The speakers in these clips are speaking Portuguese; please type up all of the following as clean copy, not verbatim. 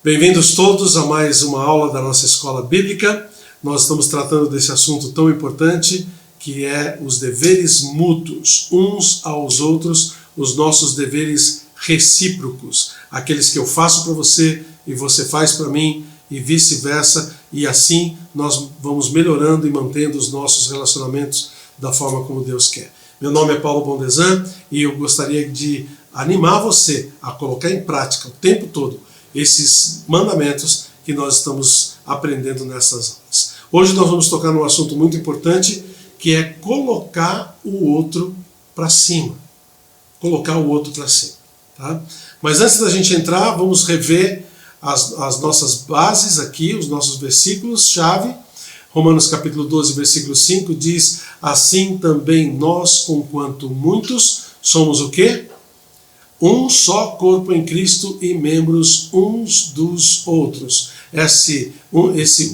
Bem-vindos todos a mais uma aula da nossa escola bíblica. Nós estamos tratando desse assunto tão importante que é os deveres mútuos, uns aos outros, os nossos deveres recíprocos, aqueles que eu faço para você e você faz para mim e vice-versa, e assim nós vamos melhorando e mantendo os nossos relacionamentos da forma como Deus quer. Meu nome é Paulo Bondezan e eu gostaria de animar você a colocar em prática o tempo todo esses mandamentos que nós estamos aprendendo nessas aulas. Hoje nós vamos tocar num assunto muito importante, que é colocar o outro para cima. Colocar o outro para cima. Tá? Mas antes da gente entrar, vamos rever as nossas bases aqui, os nossos versículos-chave. Romanos capítulo 12, versículo 5 diz: assim também nós, conquanto muitos, somos o quê? Um só corpo em Cristo e membros uns dos outros. Esse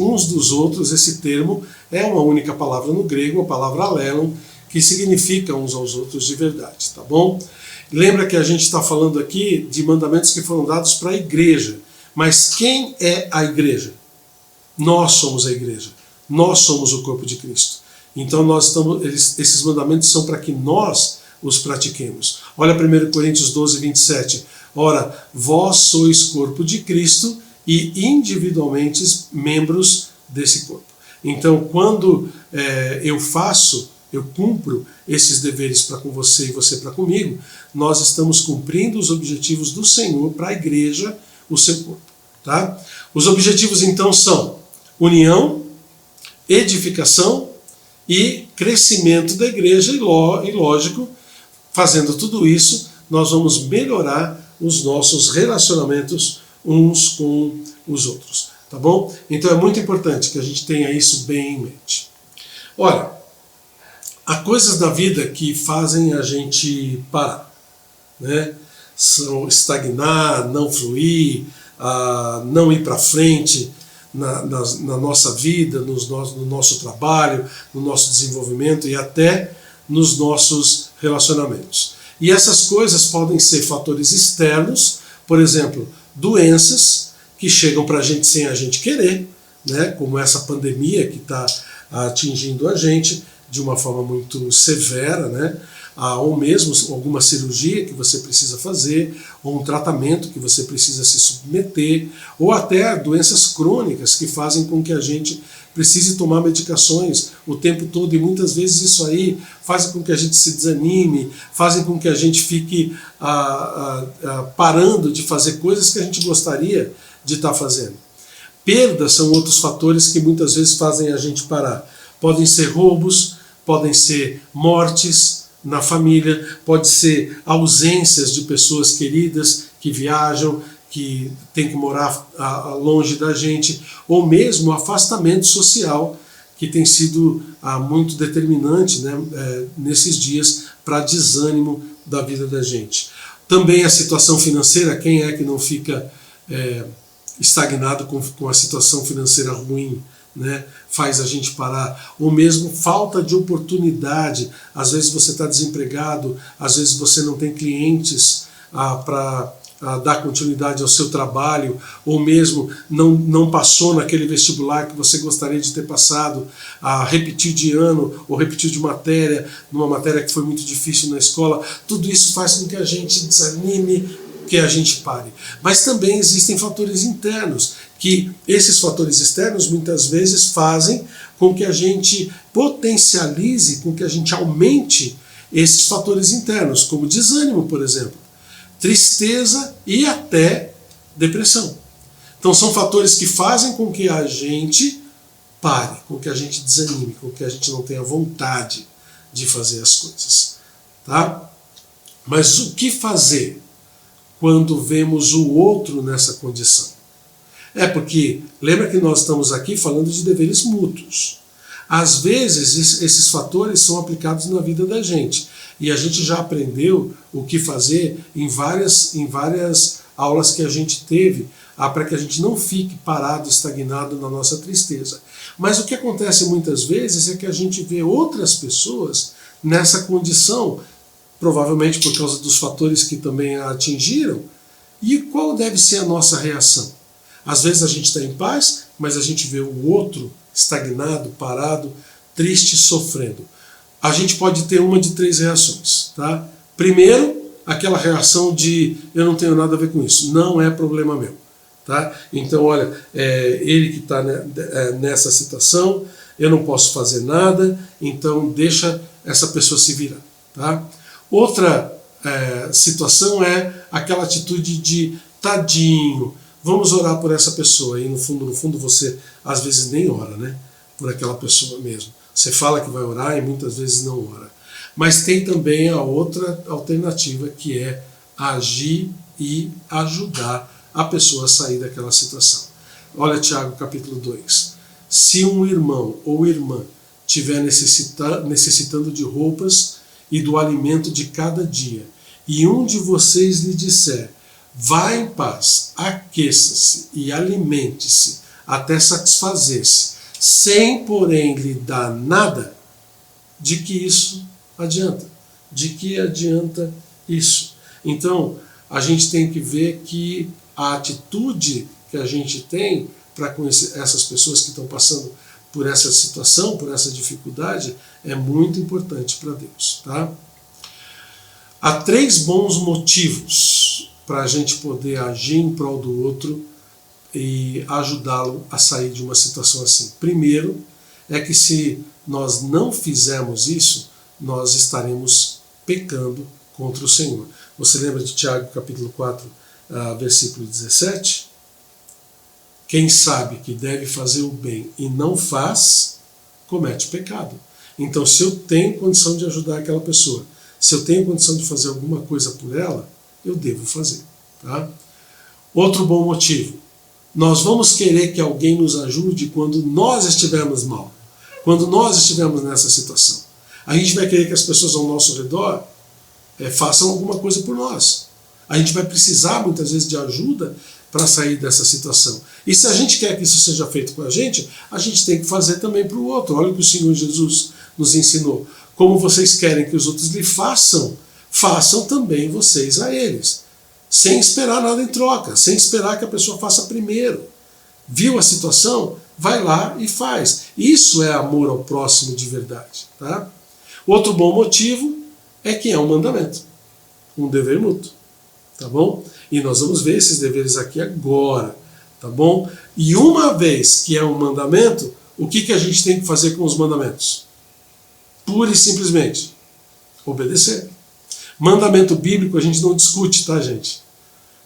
uns dos outros, esse termo, é uma única palavra no grego, a palavra alelon, que significa uns aos outros de verdade, tá bom? Lembra que a gente está falando aqui de mandamentos que foram dados para a igreja. Mas quem é a igreja? Nós somos a igreja. Nós somos o corpo de Cristo. Então esses mandamentos são para que nós os pratiquemos. Olha 1 Coríntios 12, 27. Ora, vós sois corpo de Cristo e individualmente membros desse corpo. Então, quando eu cumpro esses deveres para com você e você para comigo, nós estamos cumprindo os objetivos do Senhor para a igreja, o seu corpo. Tá? Os objetivos então são união, edificação e crescimento da igreja e lógico, fazendo tudo isso, nós vamos melhorar os nossos relacionamentos uns com os outros. Tá bom? Então é muito importante que a gente tenha isso bem em mente. Olha, há coisas da vida que fazem a gente parar, né? São estagnar, não fluir, não ir para frente na nossa vida, no nosso trabalho, no nosso desenvolvimento e até nos nossos relacionamentos. E essas coisas podem ser fatores externos, por exemplo, doenças que chegam para a gente sem a gente querer, né? Como essa pandemia que está atingindo a gente de uma forma muito severa, né? Ou mesmo alguma cirurgia que você precisa fazer, ou um tratamento que você precisa se submeter, ou até doenças crônicas que fazem com que a gente precise tomar medicações o tempo todo, e muitas vezes isso aí faz com que a gente se desanime, fazem com que a gente fique parando de fazer coisas que a gente gostaria de estar fazendo. Perdas são outros fatores que muitas vezes fazem a gente parar. Podem ser roubos, podem ser mortes na família, pode ser ausências de pessoas queridas que viajam, que tem que morar longe da gente, ou mesmo afastamento social, que tem sido muito determinante, né, nesses dias para desânimo da vida da gente. Também a situação financeira, quem é que não fica estagnado com a situação financeira ruim, né, faz a gente parar, ou mesmo falta de oportunidade. Às vezes você está desempregado, às vezes você não tem clientes para dar continuidade ao seu trabalho, ou mesmo não passou naquele vestibular que você gostaria de ter passado, repetir de ano ou repetir de matéria, numa matéria que foi muito difícil na escola. Tudo isso faz com que a gente desanime, que a gente pare. Mas também existem fatores internos, que esses fatores externos muitas vezes fazem com que a gente potencialize, com que a gente aumente esses fatores internos, como desânimo, por exemplo, tristeza e até depressão. Então são fatores que fazem com que a gente pare, com que a gente desanime, com que a gente não tenha vontade de fazer as coisas. Tá? Mas o que fazer quando vemos o outro nessa condição? Porque lembra que nós estamos aqui falando de deveres mútuos. Às vezes esses fatores são aplicados na vida da gente, e a gente já aprendeu o que fazer em várias aulas que a gente teve, para que a gente não fique parado, estagnado na nossa tristeza. Mas o que acontece muitas vezes é que a gente vê outras pessoas nessa condição, provavelmente por causa dos fatores que também a atingiram. E qual deve ser a nossa reação? Às vezes a gente está em paz, mas a gente vê o outro estagnado, parado, triste, sofrendo. A gente pode ter uma de 3 reações. Tá? Primeiro, aquela reação de eu não tenho nada a ver com isso, não é problema meu. Tá? Então, olha, ele que está nessa situação, eu não posso fazer nada, então deixa essa pessoa se virar. Tá? Outra situação é aquela atitude de tadinho, vamos orar por essa pessoa. E no fundo você às vezes nem ora, né? Por aquela pessoa mesmo. Você fala que vai orar e muitas vezes não ora. Mas tem também a outra alternativa, que é agir e ajudar a pessoa a sair daquela situação. Olha Tiago capítulo 2. Se um irmão ou irmã estiver necessitando de roupas e do alimento de cada dia, e um de vocês lhe disser, vá em paz, aqueça-se e alimente-se até satisfazer-se, sem porém lhe dar nada, de que isso adianta? De que adianta isso? Então, a gente tem que ver que a atitude que a gente tem para com essas pessoas que estão passando por essa situação, por essa dificuldade, é muito importante para Deus. Tá? Há 3 bons motivos para a gente poder agir em prol do outro e ajudá-lo a sair de uma situação assim. Primeiro, é que se nós não fizermos isso, nós estaremos pecando contra o Senhor. Você lembra de Tiago capítulo 4, versículo 17? Quem sabe que deve fazer o bem e não faz, comete pecado. Então, se eu tenho condição de ajudar aquela pessoa, se eu tenho condição de fazer alguma coisa por ela, eu devo fazer. Tá? Outro bom motivo. Nós vamos querer que alguém nos ajude quando nós estivermos mal, quando nós estivermos nessa situação. A gente vai querer que as pessoas ao nosso redor façam alguma coisa por nós. A gente vai precisar muitas vezes de ajuda para sair dessa situação. E se a gente quer que isso seja feito com a gente tem que fazer também para o outro. Olha o que o Senhor Jesus nos ensinou. Como vocês querem que os outros lhe façam, façam também vocês a eles. Sem esperar nada em troca, sem esperar que a pessoa faça primeiro. Viu a situação? Vai lá e faz. Isso é amor ao próximo de verdade. Tá? Outro bom motivo é que é um mandamento, um dever mútuo. Tá bom? E nós vamos ver esses deveres aqui agora. Tá bom? E uma vez que é um mandamento, o que a gente tem que fazer com os mandamentos? Pura e simplesmente obedecer. Mandamento bíblico a gente não discute, tá, gente?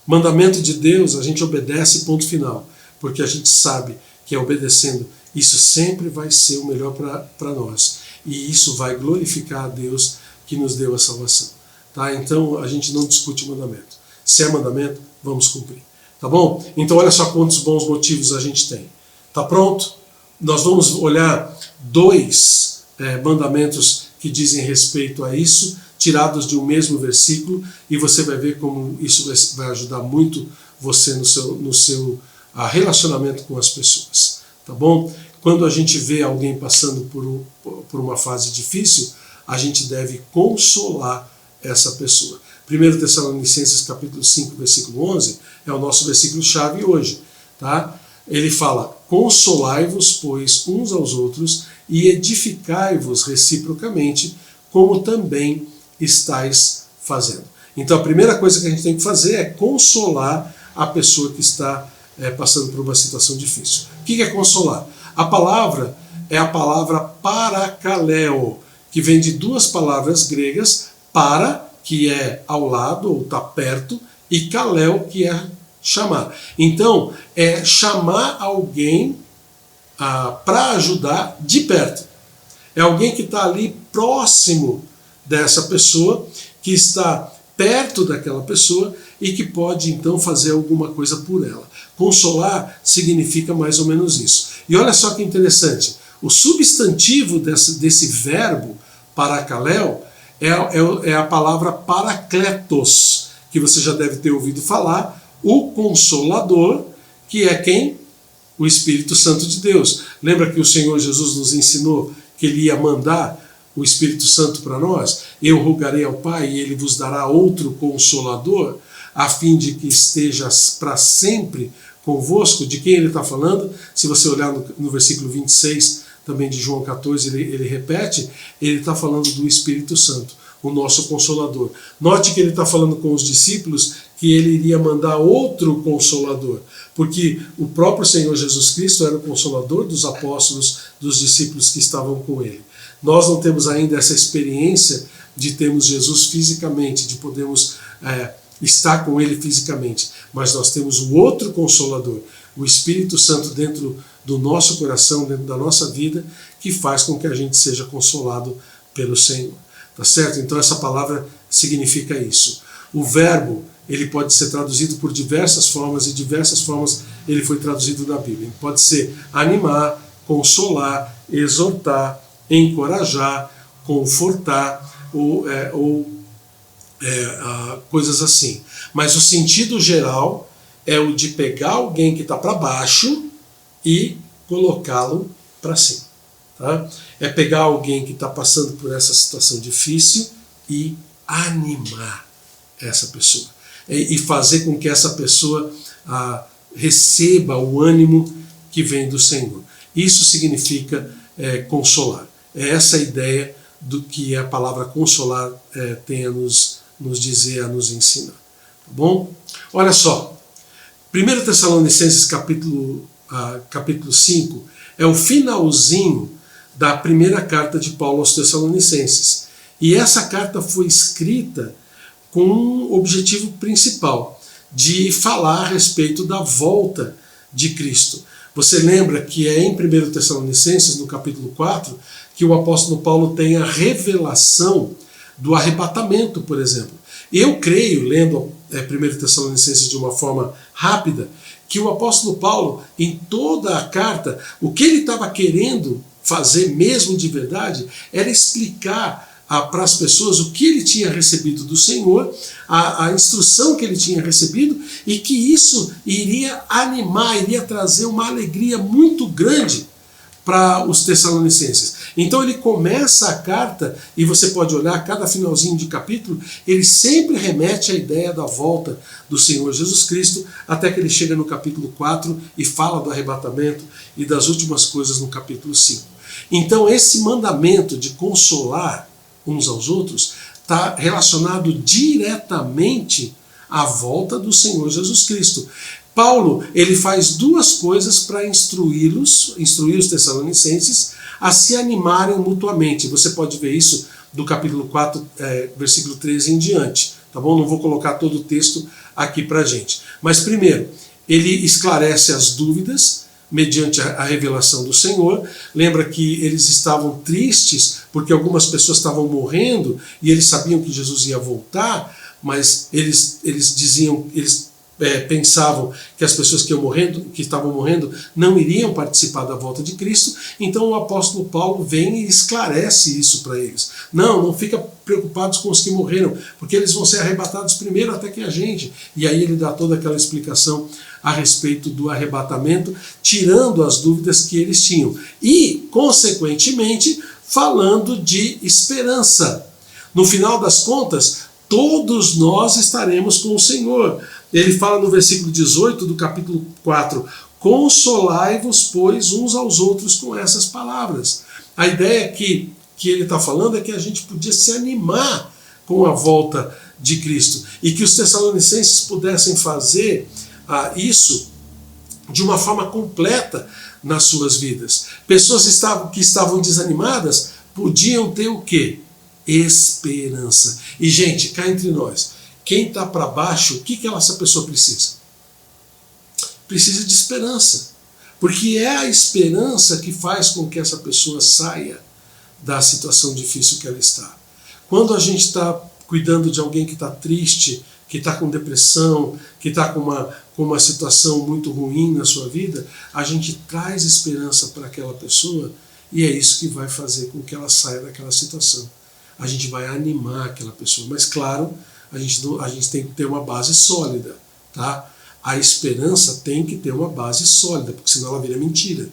Mandamento de Deus a gente obedece, ponto final. Porque a gente sabe que obedecendo, isso sempre vai ser o melhor para nós. E isso vai glorificar a Deus que nos deu a salvação. Tá? Então a gente não discute o mandamento. Se é mandamento, vamos cumprir. Tá bom? Então olha só quantos bons motivos a gente tem. Tá pronto? Nós vamos olhar 2 mandamentos que dizem respeito a isso, tirados de um mesmo versículo, e você vai ver como isso vai ajudar muito você no seu relacionamento com as pessoas. Tá bom? Quando a gente vê alguém passando por uma fase difícil, a gente deve consolar essa pessoa. 1 Tessalonicenses capítulo 5, versículo 11, é o nosso versículo-chave hoje. Tá? Ele fala, consolai-vos, pois, uns aos outros, e edificai-vos reciprocamente, como também estáis fazendo. Então a primeira coisa que a gente tem que fazer é consolar a pessoa que está passando por uma situação difícil. O que é consolar? A palavra é a palavra parakaleo, que vem de 2 palavras gregas, para, que é ao lado ou está perto, e kaleo, que é chamar. Então, é chamar alguém para ajudar de perto. É alguém que está ali próximo dessa pessoa, que está perto daquela pessoa e que pode então fazer alguma coisa por ela. Consolar significa mais ou menos isso. E olha só que interessante, o substantivo desse verbo parakaleo é a palavra parakletos, que você já deve ter ouvido falar, o Consolador, que é quem? O Espírito Santo de Deus. Lembra que o Senhor Jesus nos ensinou que Ele ia mandar o Espírito Santo para nós? Eu rogarei ao Pai e Ele vos dará outro Consolador, a fim de que esteja para sempre convosco. De quem ele está falando? Se você olhar no versículo 26 também de João 14, ele repete, ele está falando do Espírito Santo, o nosso Consolador. Note que ele está falando com os discípulos que ele iria mandar outro Consolador, porque o próprio Senhor Jesus Cristo era o Consolador dos apóstolos, dos discípulos que estavam com ele. Nós não temos ainda essa experiência de termos Jesus fisicamente, de podermos estar com ele fisicamente, mas nós temos o outro Consolador, o Espírito Santo dentro do nosso coração, dentro da nossa vida, que faz com que a gente seja consolado pelo Senhor. Tá certo? Então essa palavra significa isso. O verbo, ele pode ser traduzido por diversas formas, e diversas formas ele foi traduzido na Bíblia. Ele pode ser animar, consolar, exortar, encorajar, confortar, ou coisas assim. Mas o sentido geral é o de pegar alguém que está para baixo e colocá-lo para cima. Tá? É pegar alguém que está passando por essa situação difícil e animar essa pessoa. E fazer com que essa pessoa receba o ânimo que vem do Senhor. Isso significa consolar. É essa a ideia do que a palavra consolar tem a nos dizer, a nos ensinar. Tá bom? Olha só. 1 Tessalonicenses capítulo 5 é o finalzinho da primeira carta de Paulo aos Tessalonicenses. E essa carta foi escrita com um objetivo principal, de falar a respeito da volta de Cristo. Você lembra que é em 1 Tessalonicenses, no capítulo 4, que o apóstolo Paulo tem a revelação do arrebatamento, por exemplo. Eu creio, lendo 1 Tessalonicenses de uma forma rápida, que o apóstolo Paulo, em toda a carta, o que ele estava querendo fazer mesmo de verdade, era explicar para as pessoas o que ele tinha recebido do Senhor, a instrução que ele tinha recebido, e que isso iria animar, iria trazer uma alegria muito grande para os Tessalonicenses. Então ele começa a carta, e você pode olhar cada finalzinho de capítulo, ele sempre remete à ideia da volta do Senhor Jesus Cristo, até que ele chega no capítulo 4 e fala do arrebatamento e das últimas coisas no capítulo 5. Então esse mandamento de consolar uns aos outros está relacionado diretamente à volta do Senhor Jesus Cristo. Paulo, ele faz duas coisas para instruir os Tessalonicenses a se animarem mutuamente. Você pode ver isso do capítulo 4, versículo 13 em diante. Tá bom? Não vou colocar todo o texto aqui para a gente. Mas primeiro, ele esclarece as dúvidas mediante a revelação do Senhor. Lembra que eles estavam tristes porque algumas pessoas estavam morrendo e eles sabiam que Jesus ia voltar, mas eles pensavam que as pessoas que estavam morrendo não iriam participar da volta de Cristo. Então o apóstolo Paulo vem e esclarece isso para eles. Não fica preocupados com os que morreram, porque eles vão ser arrebatados primeiro até que a gente. E aí ele dá toda aquela explicação a respeito do arrebatamento, tirando as dúvidas que eles tinham. E, consequentemente, falando de esperança. No final das contas, todos nós estaremos com o Senhor. Ele fala no versículo 18 do capítulo 4, consolai-vos, pois, uns aos outros com essas palavras. A ideia que ele está falando é que a gente podia se animar com a volta de Cristo e que os tessalonicenses pudessem fazer isso de uma forma completa nas suas vidas. Pessoas que estavam desanimadas podiam ter o quê? Esperança. E, gente, cá entre nós, quem está para baixo, o que essa pessoa precisa? Precisa de esperança. Porque é a esperança que faz com que essa pessoa saia da situação difícil que ela está. Quando a gente está cuidando de alguém que está triste, que está com depressão, que está com uma situação muito ruim na sua vida, a gente traz esperança para aquela pessoa e é isso que vai fazer com que ela saia daquela situação. A gente vai animar aquela pessoa, mas claro, a gente tem que ter uma base sólida, tá? A esperança tem que ter uma base sólida, porque senão ela vira mentira,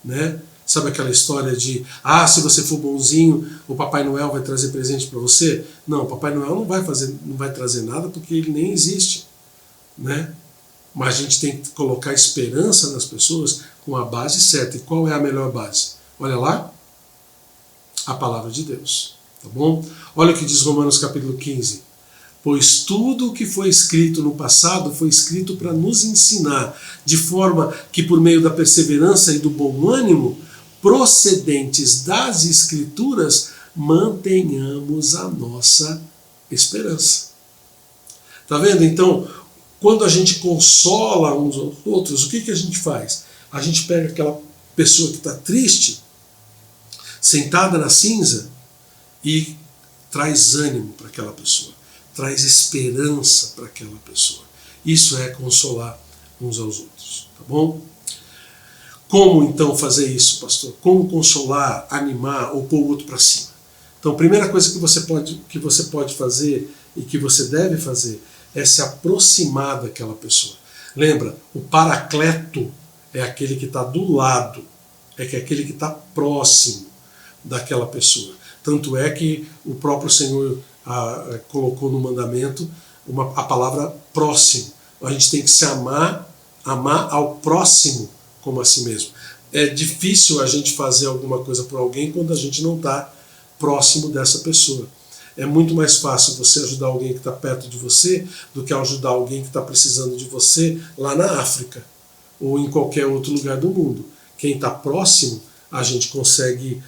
né? Sabe aquela história de, se você for bonzinho, o Papai Noel vai trazer presente para você? Não, o Papai Noel não vai trazer nada porque ele nem existe, né? Mas a gente tem que colocar esperança nas pessoas com a base certa. E qual é a melhor base? Olha lá, a palavra de Deus. Tá bom? Olha o que diz Romanos capítulo 15. Pois tudo o que foi escrito no passado foi escrito para nos ensinar, de forma que por meio da perseverança e do bom ânimo, procedentes das Escrituras, mantenhamos a nossa esperança. Tá vendo? Então, quando a gente consola uns aos outros, o que a gente faz? A gente pega aquela pessoa que está triste, sentada na cinza, e traz ânimo para aquela pessoa, traz esperança para aquela pessoa. Isso é consolar uns aos outros, tá bom? Como então fazer isso, pastor? Como consolar, animar ou pôr o outro para cima? Então, a primeira coisa que você pode fazer e que você deve fazer é se aproximar daquela pessoa. Lembra, o paracleto é aquele que está do lado, é aquele que está próximo daquela pessoa. Tanto é que o próprio Senhor colocou no mandamento a palavra próximo. A gente tem que se amar ao próximo como a si mesmo. É difícil a gente fazer alguma coisa por alguém quando a gente não está próximo dessa pessoa. É muito mais fácil você ajudar alguém que está perto de você do que ajudar alguém que está precisando de você lá na África ou em qualquer outro lugar do mundo. Quem está próximo, a gente consegue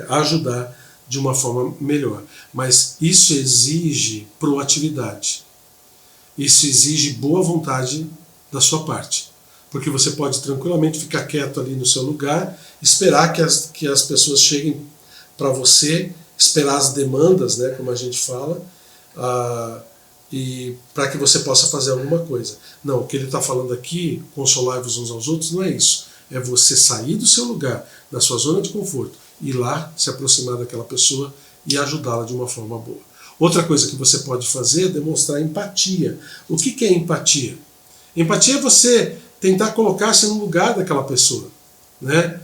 ajudar de uma forma melhor. Mas isso exige proatividade. Isso exige boa vontade da sua parte. Porque você pode tranquilamente ficar quieto ali no seu lugar, esperar que as pessoas cheguem para você, esperar as demandas, né, como a gente fala, e para que você possa fazer alguma coisa. Não, o que ele está falando aqui, consolar-vos uns aos outros, não é isso. É você sair do seu lugar, da sua zona de conforto, ir lá, se aproximar daquela pessoa e ajudá-la de uma forma boa. Outra coisa que você pode fazer é demonstrar empatia. O que é empatia? Empatia é você tentar colocar-se no lugar daquela pessoa, né?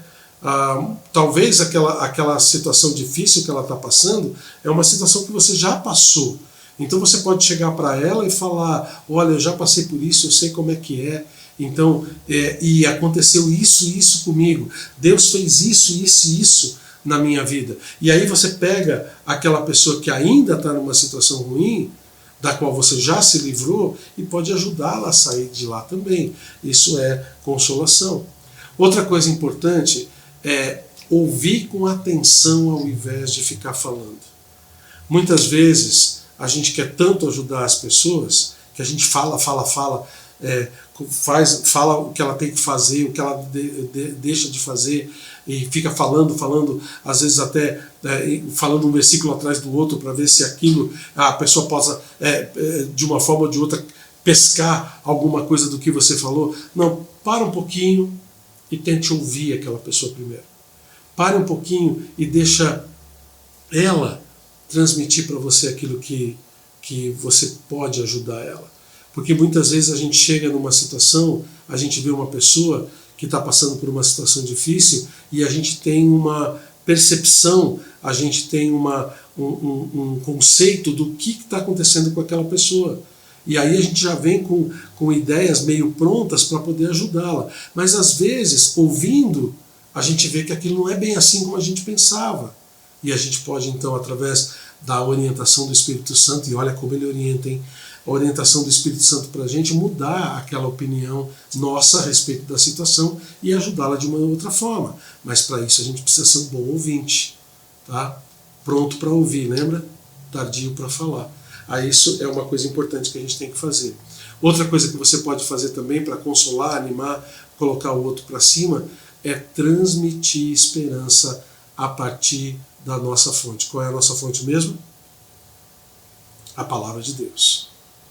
Talvez aquela situação difícil que ela está passando é uma situação que você já passou. Então você pode chegar para ela e falar: olha, eu já passei por isso, eu sei como é que é. Então, e aconteceu isso comigo. Deus fez isso na minha vida. E aí você pega aquela pessoa que ainda está numa situação ruim, da qual você já se livrou, e pode ajudá-la a sair de lá também. Isso é consolação. Outra coisa importante é ouvir com atenção ao invés de ficar falando. Muitas vezes a gente quer tanto ajudar as pessoas que a gente fala, fala o que ela tem que fazer, o que ela deixa de fazer, e fica falando, às vezes até falando um versículo atrás do outro para ver se aquilo a pessoa possa, de uma forma ou de outra, pescar alguma coisa do que você falou. Não, para um pouquinho e tente ouvir aquela pessoa primeiro. Pare um pouquinho e deixa ela transmitir para você aquilo que você pode ajudar ela. Porque muitas vezes a gente chega numa situação, a gente vê uma pessoa que está passando por uma situação difícil e a gente tem uma percepção, a gente tem um conceito do que está acontecendo com aquela pessoa. E aí a gente já vem com ideias meio prontas para poder ajudá-la. Mas às vezes, ouvindo, a gente vê que aquilo não é bem assim como a gente pensava. E a gente pode então, através da orientação do Espírito Santo, e olha como ele orienta, hein? A orientação do Espírito Santo para a gente mudar aquela opinião nossa a respeito da situação e ajudá-la de uma outra forma. Mas para isso a gente precisa ser um bom ouvinte, tá? Pronto para ouvir, lembra? Tardio para falar. Isso é uma coisa importante que a gente tem que fazer. Outra coisa que você pode fazer também para consolar, animar, colocar o outro para cima, é transmitir esperança a partir da nossa fonte. Qual é a nossa fonte mesmo? A palavra de Deus.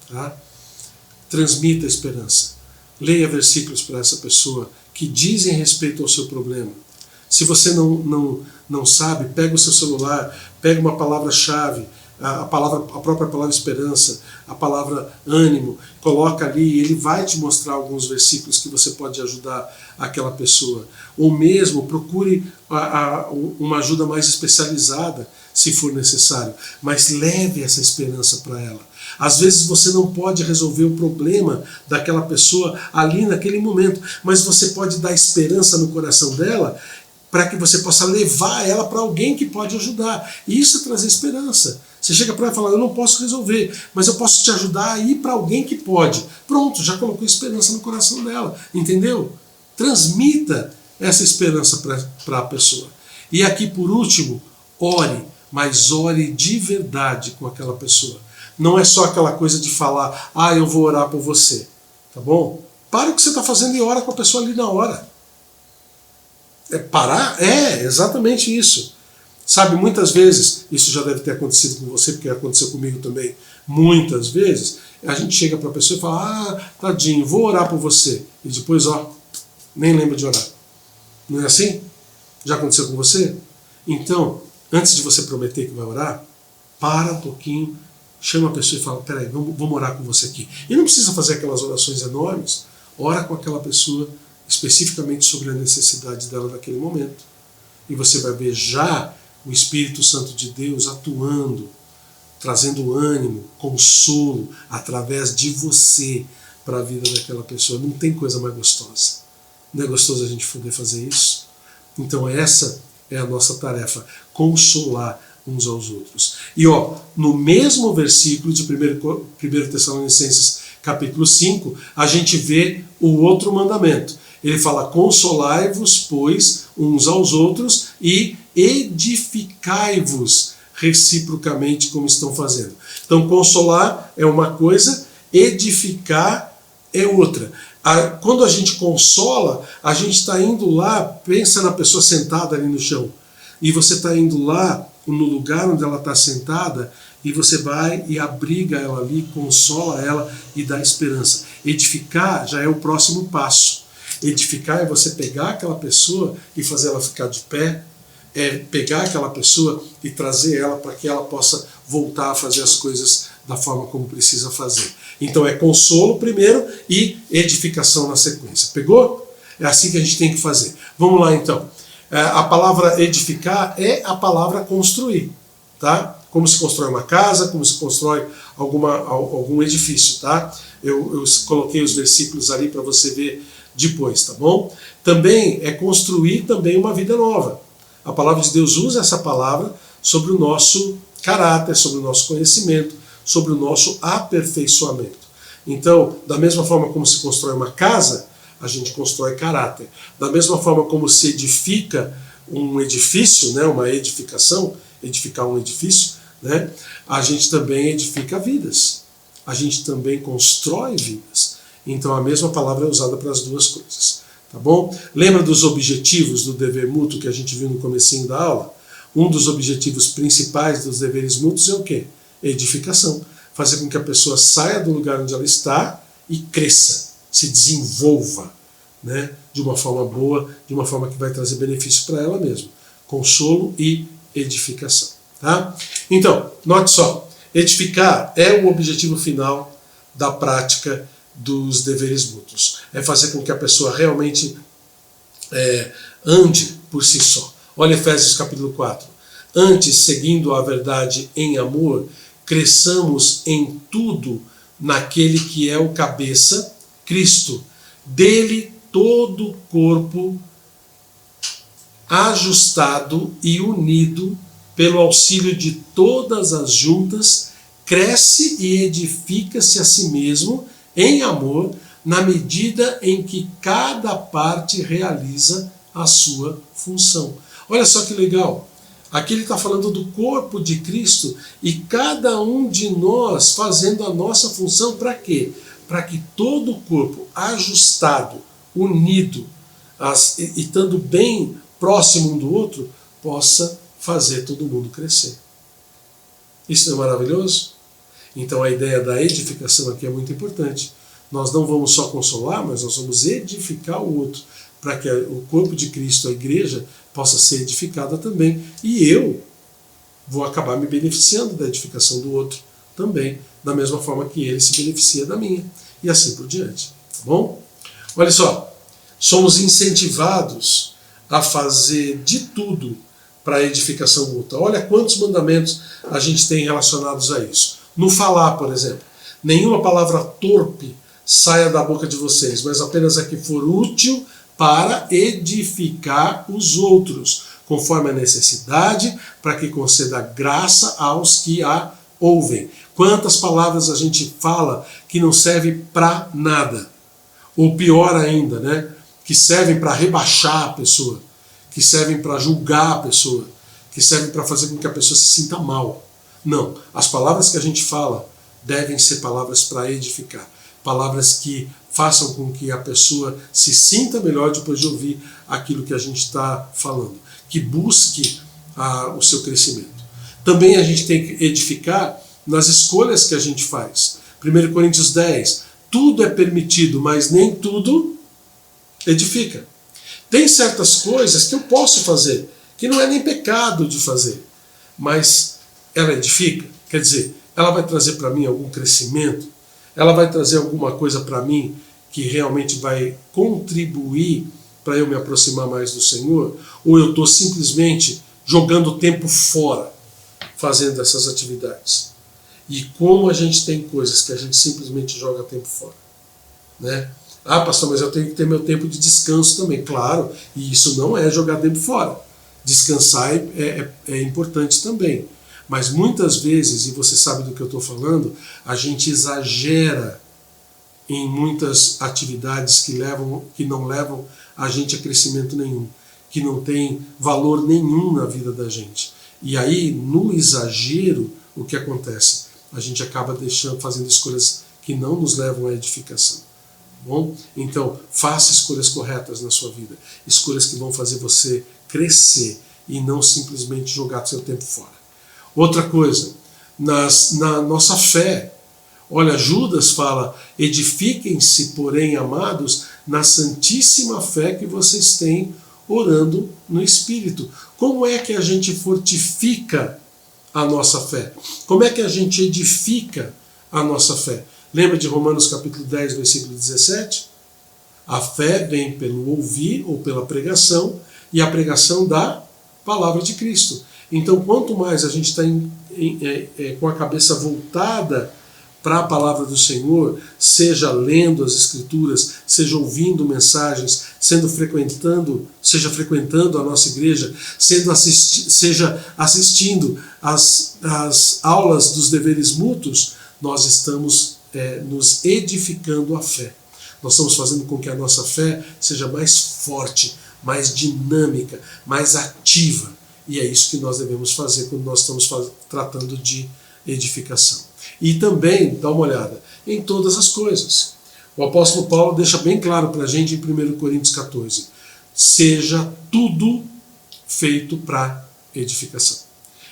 Tá? Transmita a esperança. Leia versículos para essa pessoa que dizem respeito ao seu problema. Se você não sabe, pega o seu celular, pega uma palavra-chave, a própria palavra esperança, a palavra ânimo, coloca ali, ele vai te mostrar alguns versículos que você pode ajudar aquela pessoa. Ou mesmo procure uma ajuda mais especializada, se for necessário, mas leve essa esperança para ela. Às vezes você não pode resolver o problema daquela pessoa ali naquele momento, mas você pode dar esperança no coração dela para que você possa levar ela para alguém que pode ajudar. E isso é trazer esperança. Você chega para ela e fala, eu não posso resolver, mas eu posso te ajudar a ir para alguém que pode. Pronto, já colocou esperança no coração dela, entendeu? Transmita essa esperança para a pessoa. E aqui por último, ore, mas ore de verdade com aquela pessoa. Não é só aquela coisa de falar, eu vou orar por você, tá bom? Para o que você está fazendo e ora com a pessoa ali na hora. Parar? É exatamente isso. Sabe, muitas vezes, isso já deve ter acontecido com você, porque aconteceu comigo também, muitas vezes, a gente chega para a pessoa e fala, tadinho, vou orar por você. E depois, nem lembra de orar. Não é assim? Já aconteceu com você? Então, antes de você prometer que vai orar, para um pouquinho, chama a pessoa e fala, peraí, vamos orar com você aqui. E não precisa fazer aquelas orações enormes, ora com aquela pessoa especificamente sobre a necessidade dela naquele momento. E você vai ver já o Espírito Santo de Deus atuando, trazendo ânimo, consolo, através de você para a vida daquela pessoa. Não tem coisa mais gostosa. Não é gostoso a gente poder fazer isso? Então essa é a nossa tarefa, consolar uns aos outros. E no mesmo versículo de 1 Tessalonicenses capítulo 5, a gente vê o outro mandamento. Ele fala, consolai-vos, pois, uns aos outros e edificai-vos reciprocamente como estão fazendo. Então, consolar é uma coisa, edificar é outra. Quando a gente consola, a gente está indo lá, pensa na pessoa sentada ali no chão, e você está indo lá no lugar onde ela está sentada, e você vai e abriga ela ali, consola ela e dá esperança. Edificar já é o próximo passo. Edificar é você pegar aquela pessoa e fazer ela ficar de pé, é pegar aquela pessoa e trazer ela para que ela possa voltar a fazer as coisas da forma como precisa fazer. Então é consolo primeiro e edificação na sequência. Pegou? É assim que a gente tem que fazer. Vamos lá então. A palavra edificar é a palavra construir, tá? Como se constrói uma casa, como se constrói algum edifício, tá? Eu coloquei os versículos ali para você ver depois, tá bom? Também é construir também uma vida nova. A palavra de Deus usa essa palavra sobre o nosso caráter, sobre o nosso conhecimento, sobre o nosso aperfeiçoamento. Então, da mesma forma como se constrói uma casa, a gente constrói caráter. Da mesma forma como se edifica um edifício, né, uma edificação, edificar um edifício, né, a gente também edifica vidas. A gente também constrói vidas. Então a mesma palavra é usada para as duas coisas. Tá bom? Lembra dos objetivos do dever mútuo que a gente viu no comecinho da aula? Um dos objetivos principais dos deveres mútuos é o quê? Edificação. Fazer com que a pessoa saia do lugar onde ela está e cresça, se desenvolva, né? De uma forma boa, de uma forma que vai trazer benefício para ela mesma. Consolo e edificação. Tá? Então, note só, edificar é o objetivo final da prática dos deveres mútuos. É fazer com que a pessoa realmente ande por si só. Olha Efésios capítulo 4. Antes, seguindo a verdade em amor, cresçamos em tudo naquele que é o cabeça, Cristo. Dele todo o corpo ajustado e unido pelo auxílio de todas as juntas, cresce e edifica-se a si mesmo em amor, na medida em que cada parte realiza a sua função. Olha só que legal. Aqui ele está falando do corpo de Cristo e cada um de nós fazendo a nossa função para quê? Para que todo o corpo ajustado, unido e estando bem próximo um do outro, possa fazer todo mundo crescer. Isso não é maravilhoso? Então a ideia da edificação aqui é muito importante. Nós não vamos só consolar, mas nós vamos edificar o outro, para que o corpo de Cristo, a igreja, possa ser edificada também. E eu, vou acabar me beneficiando da edificação do outro também, da mesma forma que ele se beneficia da minha, e assim por diante, tá bom? Olha só, somos incentivados a fazer de tudo para a edificação mútua. Olha quantos mandamentos a gente tem relacionados a isso. No falar, por exemplo, nenhuma palavra torpe saia da boca de vocês, mas apenas a que for útil para edificar os outros, conforme a necessidade, para que conceda graça aos que a ouvem. Quantas palavras a gente fala que não servem para nada? Ou pior ainda, né? Que servem para rebaixar a pessoa, que servem para julgar a pessoa, que servem para fazer com que a pessoa se sinta mal. Não, as palavras que a gente fala devem ser palavras para edificar, palavras que façam com que a pessoa se sinta melhor depois de ouvir aquilo que a gente está falando, que busque o seu crescimento. Também a gente tem que edificar nas escolhas que a gente faz. 1 Coríntios 10, tudo é permitido, mas nem tudo edifica. Tem certas coisas que eu posso fazer, que não é nem pecado de fazer, mas ela edifica, quer dizer, ela vai trazer para mim algum crescimento, ela vai trazer alguma coisa para mim que realmente vai contribuir para eu me aproximar mais do Senhor, ou eu estou simplesmente jogando o tempo fora fazendo essas atividades. E como a gente tem coisas que a gente simplesmente joga tempo fora, né? Ah, pastor, mas eu tenho que ter meu tempo de descanso também. Claro, e isso não é jogar tempo fora. Descansar é importante também. Mas muitas vezes, e você sabe do que eu estou falando, a gente exagera em muitas atividades que não levam a gente a crescimento nenhum, que não tem valor nenhum na vida da gente. E aí, no exagero, o que acontece? A gente acaba fazendo escolhas que não nos levam à edificação. Bom? Então, faça escolhas corretas na sua vida, escolhas que vão fazer você crescer e não simplesmente jogar seu tempo fora. Outra coisa, na nossa fé, olha, Judas fala, edifiquem-se, porém, amados, na santíssima fé que vocês têm orando no Espírito. Como é que a gente fortifica a nossa fé? Como é que a gente edifica a nossa fé? Lembra de Romanos capítulo 10, versículo 17? A fé vem pelo ouvir ou pela pregação, e a pregação da palavra de Cristo. Então, quanto mais a gente está com a cabeça voltada para a palavra do Senhor, seja lendo as Escrituras, seja ouvindo mensagens, seja frequentando a nossa igreja, seja assistindo às aulas dos deveres mútuos, nós estamos nos edificando a fé. Nós estamos fazendo com que a nossa fé seja mais forte, mais dinâmica, mais ativa. E é isso que nós devemos fazer quando nós estamos tratando de edificação. E também, dá uma olhada, em todas as coisas. O apóstolo Paulo deixa bem claro para a gente em 1 Coríntios 14, seja tudo feito para edificação.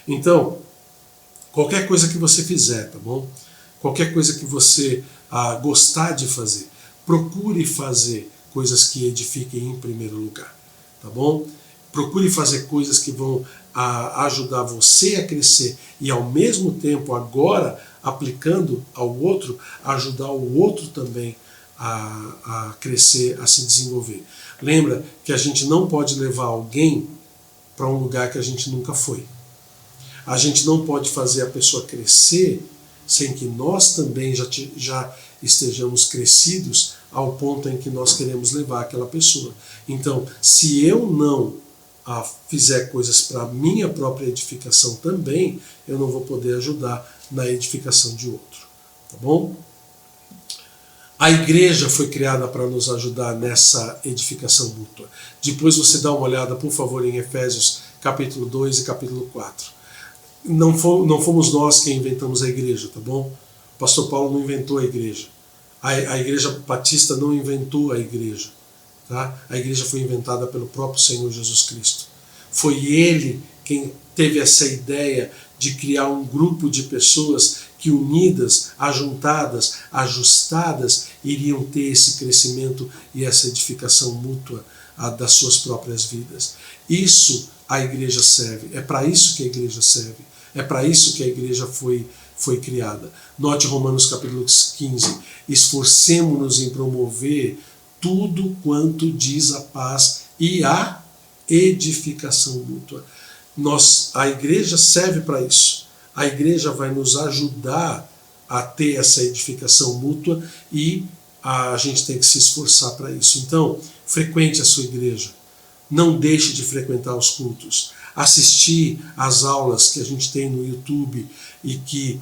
Então, qualquer coisa que você fizer, tá bom? Qualquer coisa que você gostar de fazer, procure fazer coisas que edifiquem em primeiro lugar, tá bom? Procure fazer coisas que vão ajudar você a crescer e ao mesmo tempo agora, aplicando ao outro, ajudar o outro também a crescer, a se desenvolver. Lembra que a gente não pode levar alguém para um lugar que a gente nunca foi. A gente não pode fazer a pessoa crescer sem que nós também já estejamos crescidos ao ponto em que nós queremos levar aquela pessoa. Então, se eu não fizer coisas para a minha própria edificação também, eu não vou poder ajudar na edificação de outro. Tá bom? A igreja foi criada para nos ajudar nessa edificação mútua. Depois você dá uma olhada, por favor, em Efésios capítulo 2 e capítulo 4. Não fomos nós quem inventamos a igreja, tá bom? O pastor Paulo não inventou a igreja. A igreja batista não inventou a igreja. Tá? A igreja foi inventada pelo próprio Senhor Jesus Cristo. Foi Ele quem teve essa ideia de criar um grupo de pessoas que unidas, ajuntadas, ajustadas, iriam ter esse crescimento e essa edificação mútua das suas próprias vidas. Isso a igreja serve, é para isso que a igreja serve. É para isso que a igreja foi criada. Note Romanos capítulo 15. Esforcemo-nos em promover tudo quanto diz a paz e a edificação mútua. A igreja serve para isso. A igreja vai nos ajudar a ter essa edificação mútua e a gente tem que se esforçar para isso. Então, frequente a sua igreja. Não deixe de frequentar os cultos. Assistir às aulas que a gente tem no YouTube e que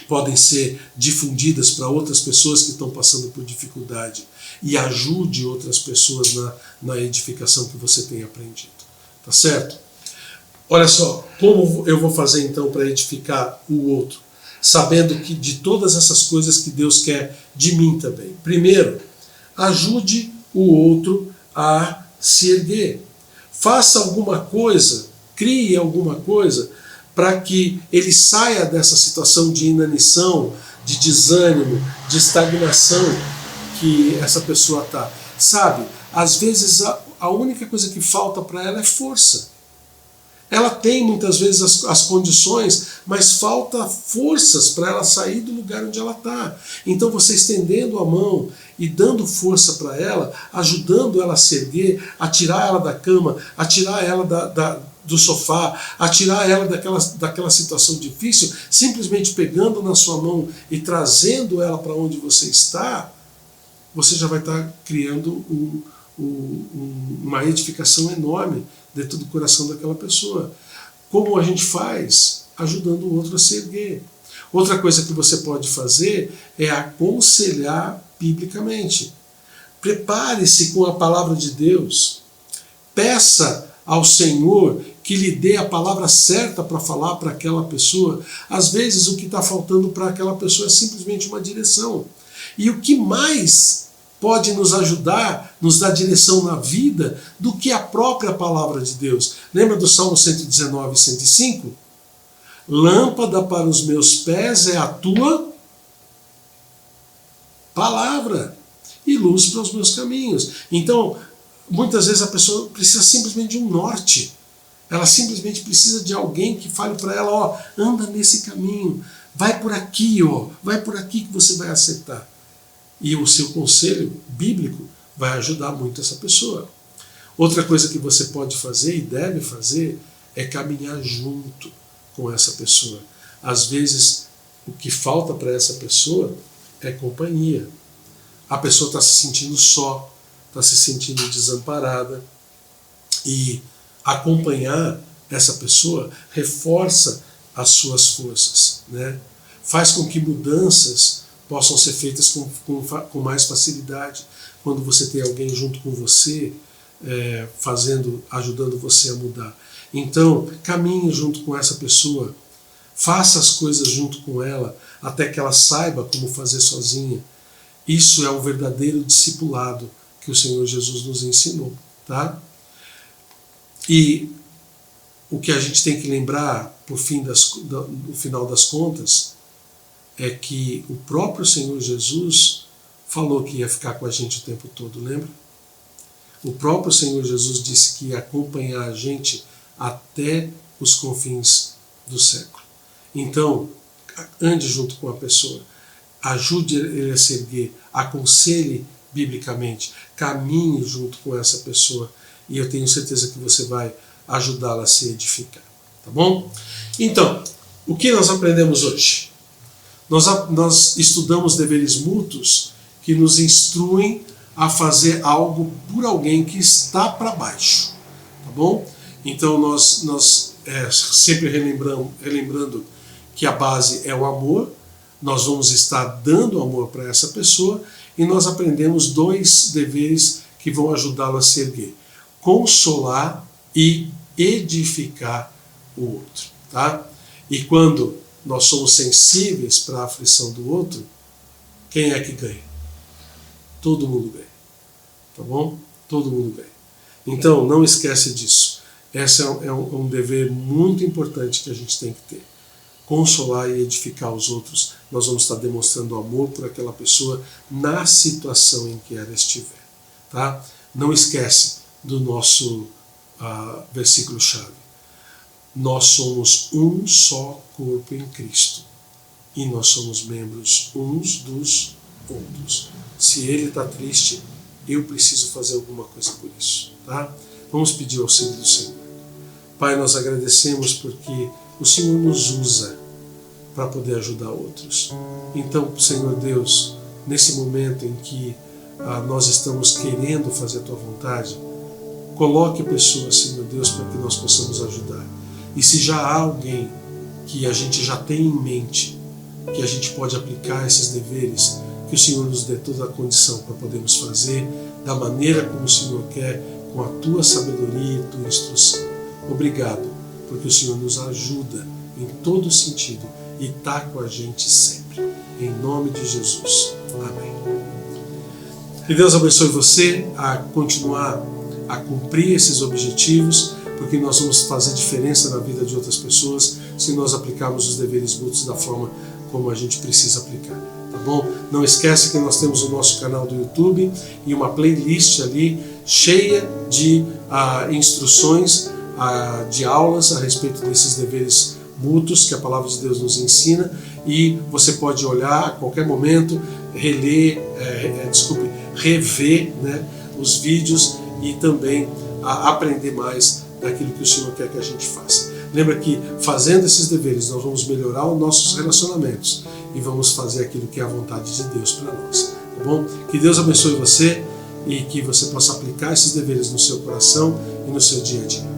podem ser difundidas para outras pessoas que estão passando por dificuldade. E ajude outras pessoas na edificação que você tem aprendido. Tá certo? Olha só, como eu vou fazer então para edificar o outro? Sabendo que de todas essas coisas que Deus quer de mim também. Primeiro, ajude o outro a se erguer. Faça alguma coisa, crie alguma coisa para que ele saia dessa situação de inanição, de desânimo, de estagnação que essa pessoa está. Sabe, às vezes a única coisa que falta para ela é força. Ela tem muitas vezes as condições, mas falta forças para ela sair do lugar onde ela está. Então você estendendo a mão e dando força para ela, ajudando ela a se erguer, a tirar ela da cama, a tirar ela do sofá, a tirar ela daquela situação difícil, simplesmente pegando na sua mão e trazendo ela para onde você está, você já vai estar criando uma edificação enorme dentro do coração daquela pessoa. Como a gente faz? Ajudando o outro a se erguer. Outra coisa que você pode fazer é aconselhar biblicamente. Prepare-se com a palavra de Deus. Peça ao Senhor que lhe dê a palavra certa para falar para aquela pessoa. Às vezes o que está faltando para aquela pessoa é simplesmente uma direção. E o que mais pode nos ajudar, nos dar direção na vida, do que a própria palavra de Deus. Lembra do Salmo 119, 105? Lâmpada para os meus pés é a tua palavra e luz para os meus caminhos. Então, muitas vezes a pessoa precisa simplesmente de um norte. Ela simplesmente precisa de alguém que fale para ela, ó, anda nesse caminho, vai por aqui, ó, vai por aqui que você vai acertar. E o seu conselho bíblico vai ajudar muito essa pessoa. Outra coisa que você pode fazer e deve fazer é caminhar junto com essa pessoa. Às vezes, o que falta para essa pessoa é companhia. A pessoa está se sentindo só, está se sentindo desamparada. E acompanhar essa pessoa reforça as suas forças, né? Faz com que mudanças possam ser feitas com mais facilidade quando você tem alguém junto com você, ajudando você a mudar. Então, caminhe junto com essa pessoa, faça as coisas junto com ela, até que ela saiba como fazer sozinha. Isso é o verdadeiro discipulado que o Senhor Jesus nos ensinou. Tá? E o que a gente tem que lembrar, no final das contas, é que o próprio Senhor Jesus falou que ia ficar com a gente o tempo todo, lembra? O próprio Senhor Jesus disse que ia acompanhar a gente até os confins do século. Então, ande junto com a pessoa, ajude ele a se erguer, aconselhe biblicamente, caminhe junto com essa pessoa e eu tenho certeza que você vai ajudá-la a se edificar. Tá bom? Então, o que nós aprendemos hoje? Nós estudamos deveres mútuos que nos instruem a fazer algo por alguém que está para baixo, tá bom? Então nós sempre relembrando que a base é o amor, nós vamos estar dando amor para essa pessoa e nós aprendemos 2 deveres que vão ajudá-lo a se erguer: consolar e edificar o outro, tá? E quando nós somos sensíveis para a aflição do outro, quem é que ganha? Todo mundo ganha. Tá bom? Todo mundo ganha. Então, não esquece disso. Esse é um dever muito importante que a gente tem que ter. Consolar e edificar os outros. Nós vamos estar demonstrando amor por aquela pessoa na situação em que ela estiver. Tá? Não esquece do nosso versículo-chave. nós somos um só corpo em Cristo e nós somos membros uns dos outros. Se ele está triste, eu preciso fazer alguma coisa por isso, tá? Vamos pedir o auxílio do Senhor. Pai, nós agradecemos porque o Senhor nos usa para poder ajudar outros. Então, Senhor Deus, nesse momento em que nós estamos querendo fazer a Tua vontade, coloque pessoas, Senhor Deus, para que nós possamos ajudar. E se já há alguém que a gente já tem em mente, que a gente pode aplicar esses deveres, que o Senhor nos dê toda a condição para podermos fazer da maneira como o Senhor quer, com a Tua sabedoria e Tua instrução. Obrigado, porque o Senhor nos ajuda em todo sentido e está com a gente sempre. Em nome de Jesus. Amém. Que Deus abençoe você a continuar a cumprir esses objetivos, porque nós vamos fazer diferença na vida de outras pessoas se nós aplicarmos os deveres mútuos da forma como a gente precisa aplicar, tá bom? Não esquece que nós temos o nosso canal do YouTube e uma playlist ali cheia de instruções, de aulas a respeito desses deveres mútuos que a Palavra de Deus nos ensina, e você pode olhar a qualquer momento, rever, né, os vídeos e também aprender mais daquilo que o Senhor quer que a gente faça. Lembra que fazendo esses deveres nós vamos melhorar os nossos relacionamentos e vamos fazer aquilo que é a vontade de Deus para nós, tá bom? Que Deus abençoe você e que você possa aplicar esses deveres no seu coração e no seu dia a dia.